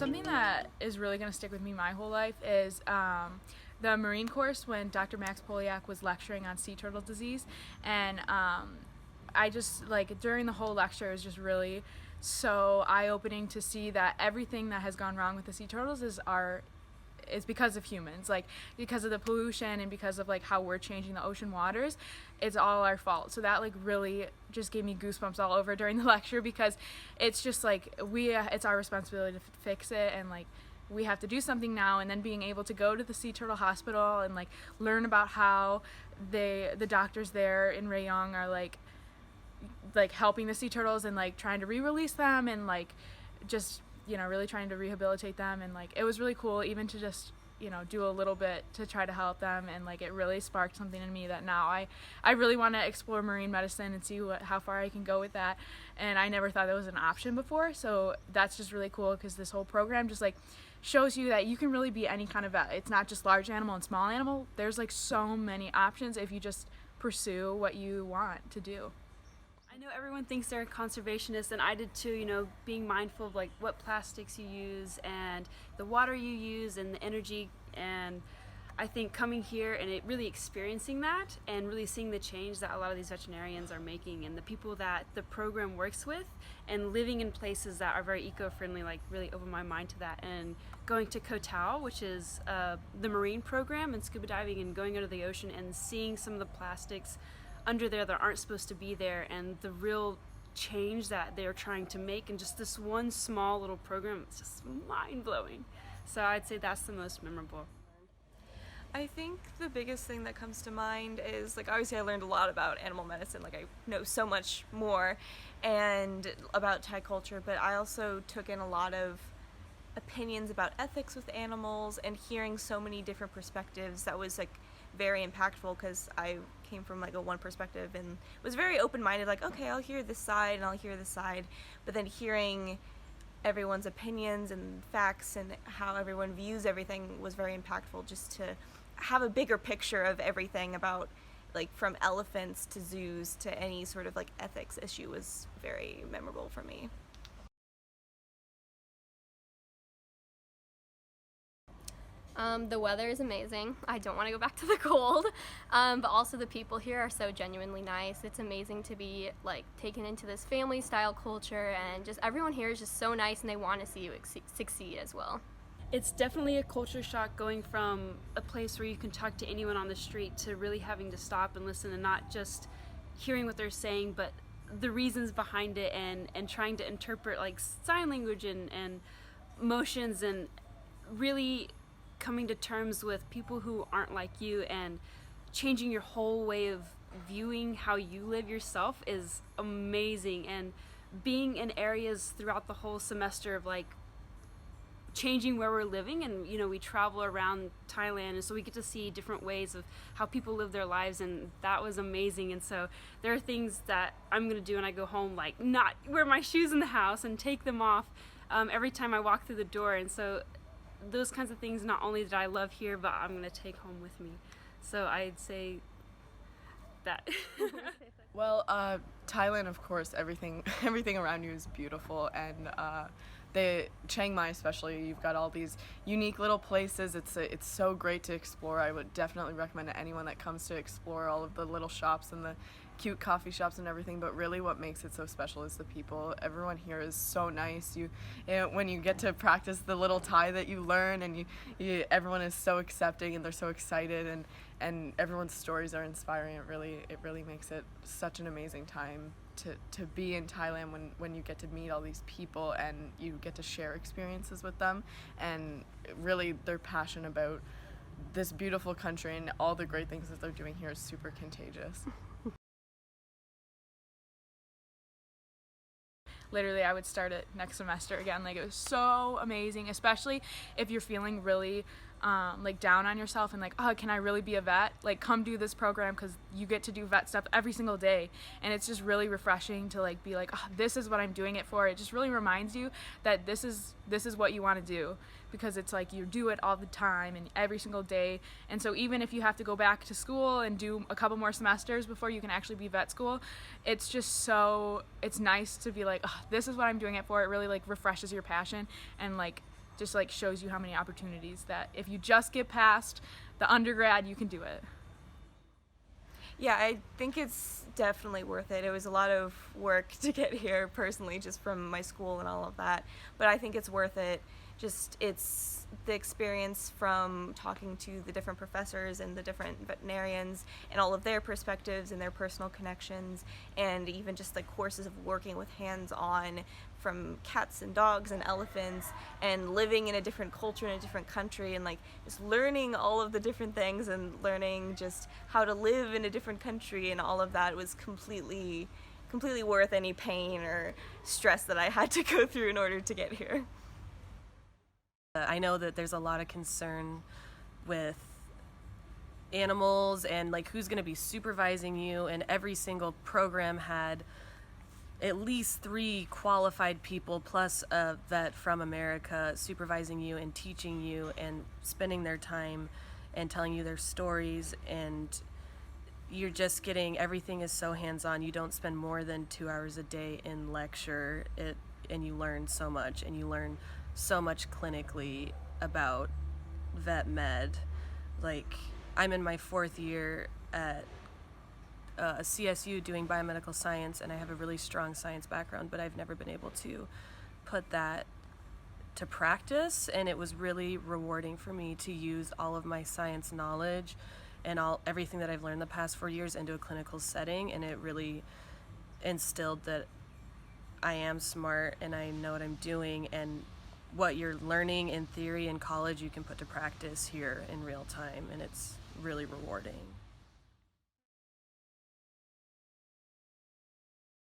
Something that is really going to stick with me my whole life is the Marine course when Dr. Max Poliak was lecturing on sea turtle disease, and I just, like, during the whole lecture, it was just really so eye-opening to see that everything that has gone wrong with the sea turtles is because of humans, like because of the pollution and because of like how we're changing the ocean waters. It's all our fault. So that like really just gave me goosebumps all over during the lecture, because it's just like it's our responsibility to fix it, and like we have to do something now. And then being able to go to the sea turtle hospital and like learn about how the doctors there in Rayong are like helping the sea turtles and like trying to re-release them, and like just, you know, really trying to rehabilitate them. And like it was really cool even to just, you know, do a little bit to try to help them. And like it really sparked something in me that now I really want to explore marine medicine and see how far I can go with that. And I never thought that was an option before, so that's just really cool, because this whole program just like shows you that you can really be any kind of vet. It's not just large animal and small animal. There's like so many options if you just pursue what you want to do. I know everyone thinks they're conservationists, and I did too, you know, being mindful of like what plastics you use and the water you use and the energy. And I think coming here and really experiencing that and really seeing the change that a lot of these veterinarians are making, and the people that the program works with, and living in places that are very eco-friendly, like really opened my mind to that. And going to Koh Tao, which is the marine program, and scuba diving and going under the ocean and seeing some of the plastics under there that aren't supposed to be there, and the real change that they're trying to make in just this one small little program. It's just mind-blowing. So I'd say that's the most memorable. I think the biggest thing that comes to mind is, like, obviously I learned a lot about animal medicine, like I know so much more, and about Thai culture, but I also took in a lot of opinions about ethics with animals, and hearing so many different perspectives that was like very impactful, because I came from like a one perspective and was very open-minded, like, okay, I'll hear this side and I'll hear this side, but then hearing everyone's opinions and facts and how everyone views everything was very impactful, just to have a bigger picture of everything about, like, from elephants to zoos to any sort of like ethics issue was very memorable for me. The weather is amazing. I don't want to go back to the cold, but also the people here are so genuinely nice. It's amazing to be like taken into this family style culture, and just everyone here is just so nice, and they want to see you succeed as well. It's definitely a culture shock going from a place where you can talk to anyone on the street to really having to stop and listen, and not just hearing what they're saying, but the reasons behind it, and trying to interpret like sign language and motions, and really coming to terms with people who aren't like you, and changing your whole way of viewing how you live yourself is amazing. And being in areas throughout the whole semester of like changing where we're living, and you know, we travel around Thailand, and so we get to see different ways of how people live their lives, and that was amazing. And so there are things that I'm gonna do when I go home, like not wear my shoes in the house and take them off every time I walk through the door. And so those kinds of things not only did I love here, but I'm gonna take home with me. So I'd say that. Well, Thailand, of course, everything around you is beautiful, and Chiang Mai especially, you've got all these unique little places. It's so great to explore. I would definitely recommend to anyone that comes to explore all of the little shops and the cute coffee shops and everything, but really what makes it so special is the people. Everyone here is so nice. When you get to practice the little Thai that you learn, and everyone is so accepting, and they're so excited, and everyone's stories are inspiring. It really makes it such an amazing time to be in Thailand when you get to meet all these people and you get to share experiences with them, and really their passion about this beautiful country and all the great things that they're doing here is super contagious. Literally, I would start it next semester again. Like, it was so amazing, especially if you're feeling really like down on yourself and like, oh, can I really be a vet? Like, come do this program, because you get to do vet stuff every single day, and it's just really refreshing to like be like, oh, this is what I'm doing it for. It just really reminds you that this is what you want to do, because it's like you do it all the time and every single day. And so even if you have to go back to school and do a couple more semesters before you can actually be vet school, it's just it's nice to be like, oh, this is what I'm doing it for. It really like refreshes your passion and like just like shows you how many opportunities that if you just get past the undergrad, you can do it. Yeah, I think it's definitely worth it. It was a lot of work to get here personally, just from my school and all of that. But I think it's worth it. Just it's the experience from talking to the different professors and the different veterinarians and all of their perspectives and their personal connections, and even just like courses of working with hands-on from cats and dogs and elephants and living in a different culture in a different country, and like just learning all of the different things and learning just how to live in a different country, and all of that was completely worth any pain or stress that I had to go through in order to get here. I know that there's a lot of concern with animals and like who's going to be supervising you, and every single program had at least 3 qualified people plus a vet from America supervising you and teaching you and spending their time and telling you their stories, and you're just getting, everything is so hands-on. You don't spend more than 2 hours a day in lecture, and you learn so much, and you learn so much clinically about vet med. Like, I'm in my 4th year at CSU doing biomedical science, and I have a really strong science background, but I've never been able to put that to practice, and it was really rewarding for me to use all of my science knowledge and everything that I've learned the past 4 years into a clinical setting, and it really instilled that I am smart and I know what I'm doing, and what you're learning in theory in college you can put to practice here in real time, and it's really rewarding.